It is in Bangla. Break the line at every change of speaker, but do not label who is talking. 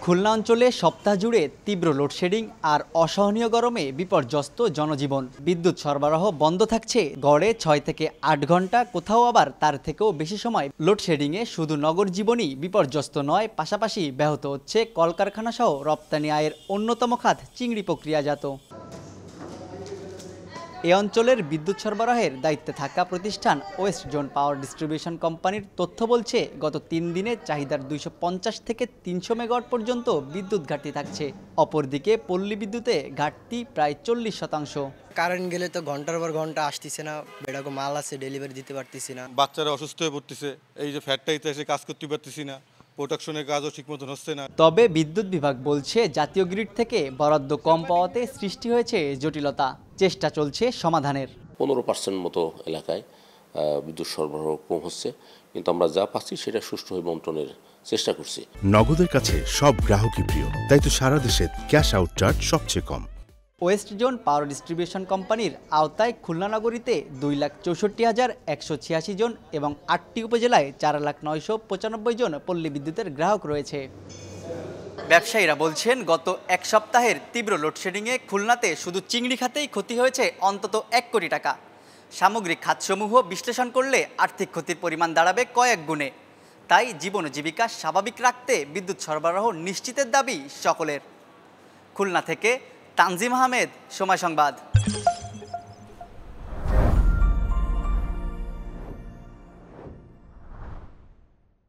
খুলনা অঞ্চলে সপ্তাহ জুড়ে তীব্র লোডশেডিং আর অসহনীয় গরমে বিপর্যস্ত জনজীবন। বিদ্যুৎ সরবরাহ বন্ধ থাকছে গড়ে ৬ থেকে ৮ ঘন্টা, কোথাও আবার তার থেকেও বেশি সময়। লোডশেডিংয়ে শুধু নগর জীবনই বিপর্যস্ত নয়, পাশাপাশি ব্যাহত হচ্ছে কলকারখানা সহ রপ্তানি আয়ের অন্যতম খাত চিংড়ি প্রক্রিয়াজাত। এ অঞ্চলের বিদ্যুৎ সরবরাহের দায়িত্বে থাকা প্রতিষ্ঠান ওয়েস্ট জোন পাওয়ার ডিস্ট্রিবিউশন কোম্পানির তথ্য বলছে, গত ৩ দিনে চাহিদার ২৫০ থেকে ৩০০ মেগাওয়াট পর্যন্ত বিদ্যুৎ ঘাটতি থাকছে। অপরদিকে পল্লী বিদ্যুতে ঘাটতি প্রায় ৪০%।
কারেন্ট গেলে তো ঘন্টার পর ঘন্টা আসতেছে না, বেড়াকো মাল আছে ডেলিভারি দিতে পারতেছি না,
বাচ্চারা অসুস্থ হয়ে পড়তেছে, এই যে ফ্যাক্টরিতে এসে কাজ করতে পারতেছি না, প্রোডাকশনের কাজও ঠিক মতন হচ্ছে না।
তবে বিদ্যুৎ বিভাগ বলছে, জাতীয় গ্রিড থেকে বরাদ্দ কম পাওয়াতে সৃষ্টি হয়েছে জটিলতা। চেষ্টা চলছে সমাধানের।
15% মতো এলাকায় বিদ্যুৎ সরবরাহ কম হচ্ছে, কিন্তু আমরা যা পাচ্ছি সেটা সুষ্ঠুভাবে বন্টনের চেষ্টা করছি।
নগদের কাছে সব গ্রাহকই প্রিয়, তাই তো সারা দেশে ক্যাশ আউট চার্জ সবচেয়ে কম।
ওয়েস্ট জোন পাওয়ার ডিস্ট্রিবিউশন কোম্পানির আওতায় খুলনা নগরীতে ২,৬৪,১৮৬ জন এবং ৮টি উপজেলায় ৪,৯৯৫ জন পল্লী বিদ্যুতের গ্রাহক রয়েছে। ব্যবসায়ীরা বলছেন, গত এক সপ্তাহের তীব্র লোডশেডিংয়ে খুলনাতে শুধু চিংড়ি খাতেই ক্ষতি হয়েছে অন্তত ১ কোটি টাকা। সামগ্রিক খাতসমূহ বিশ্লেষণ করলে আর্থিক ক্ষতির পরিমাণ দাঁড়াবে কয়েক গুণে। তাই জীবন ও জীবিকা স্বাভাবিক রাখতে বিদ্যুৎ সরবরাহ নিশ্চিতের দাবি সকলের। খুলনা থেকে তানজিম আহমেদ, সময় সংবাদ।